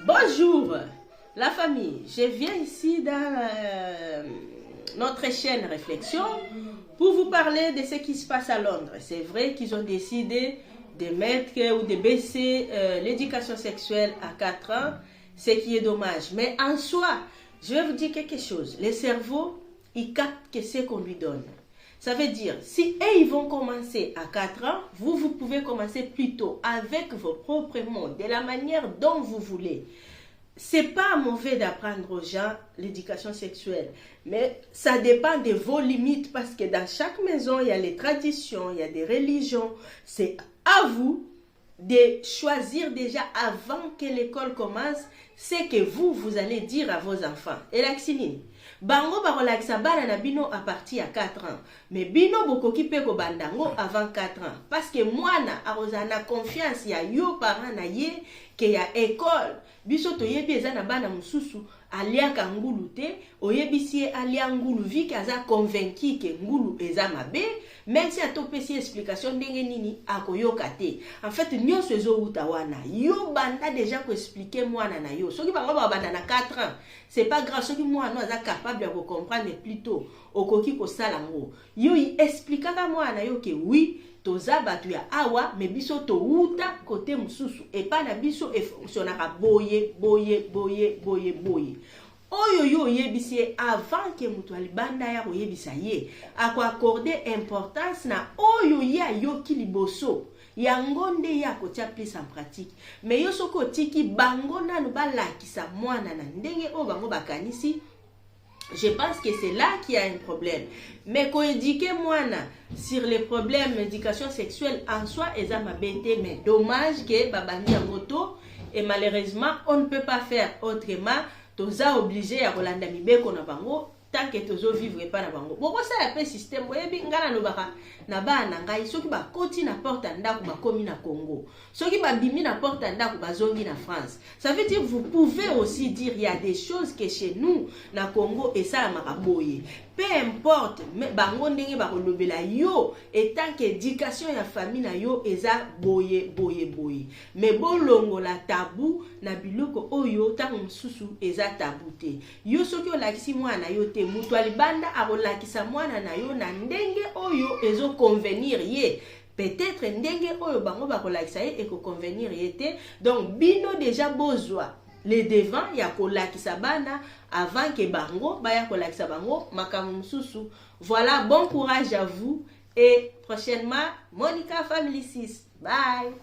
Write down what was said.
Bonjour la famille, je viens ici dans notre chaîne Réflexion pour vous parler de ce qui se passe à Londres. C'est vrai qu'ils ont décidé de mettre ou de baisser l'éducation sexuelle à 4 ans, ce qui est dommage. Mais en soi, je vais vous dire quelque chose. Le cerveau, il capte que ce qu'on lui donne. Ça veut dire, si eux, ils vont commencer à 4 ans, vous pouvez commencer plus tôt avec vos propres mots, de la manière dont vous voulez. C'est pas mauvais d'apprendre aux gens l'éducation sexuelle, mais ça dépend de vos limites parce que dans chaque maison, il y a les traditions, il y a des religions. C'est à vous de choisir déjà avant que l'école commence ce que vous allez dire à vos enfants. Et la xinine, bango barolakisa bana na bino à partir à 4 ans. Mais bino bokoki pe ko bandango avant 4 ans. Parce que mwana arozana confiance ya yo parent na ye que ya école. Biso toyebi eza na bana mususu aliaka ngulu te, oyebisi alia ngulu viki aza convaincu que ngulu eza mabe, même si atopesi explication ndenge nini akoyoka te. En fait, nyonso ezo uta wana. Yo banda déjà ko expliquer mwana na yo. Soki bango ba banda na 4 ans, c'est pas grave, soki mwana aza capable de comprendre plus tôt, okoki ko sala ngo. Yo expliquaka mwana yo que oui, toza batu ya awa me biso to uta côté mususu et pas na biso e fonctionnera boye. Oyo yo yebisi avant que mutu alibanda ya ko yebisa ye ako accorder importance na oyo ya yo kiliboso yango nde ya ko tia plus en pratique. Mais yo soko tiki bango nanu balakisa mwana na ndenge o bango bakanisi. Je pense que c'est là qu'il y a un problème. Mais qu'on éduque moi sur les problèmes d'éducation sexuelle en soi, ils ont bête, mais dommage que babandi en moto et malheureusement on ne peut pas faire autrement. Toza obligé à Rolanda Mibeko na bango tant que tozo vivre pas na bango. Boko ça appelle système boyebi ngana no baka na ba na ngai soki ba koti na porte ndako ba komi na Congo. Soki ba bimi na porte ndako ba zongi na France. Ça veut dire vous pouvez aussi dire il y a des choses que chez nous na Congo et ça maka boye. Peu importe mais bango ndenge ba kolobela yo et tant que éducation ya famille na yo eza boye. Mais bolongo la tabou na biloko oyo tango mususu eza tabou te. Yo soki olakisi mwana yo te mutu alibanda akolakisa mwana na yo na ndenge oyo ezo convenir ye. Peut-être ndenge oyo bango bakolakisa ye eko convenir ye te. Donc bino déjà bozwa les devants ya kolakisa bana avant que bango baya kolakisa bango makambo mususu. Voilà, bon courage à vous et prochainement Monica Family 6. Bye.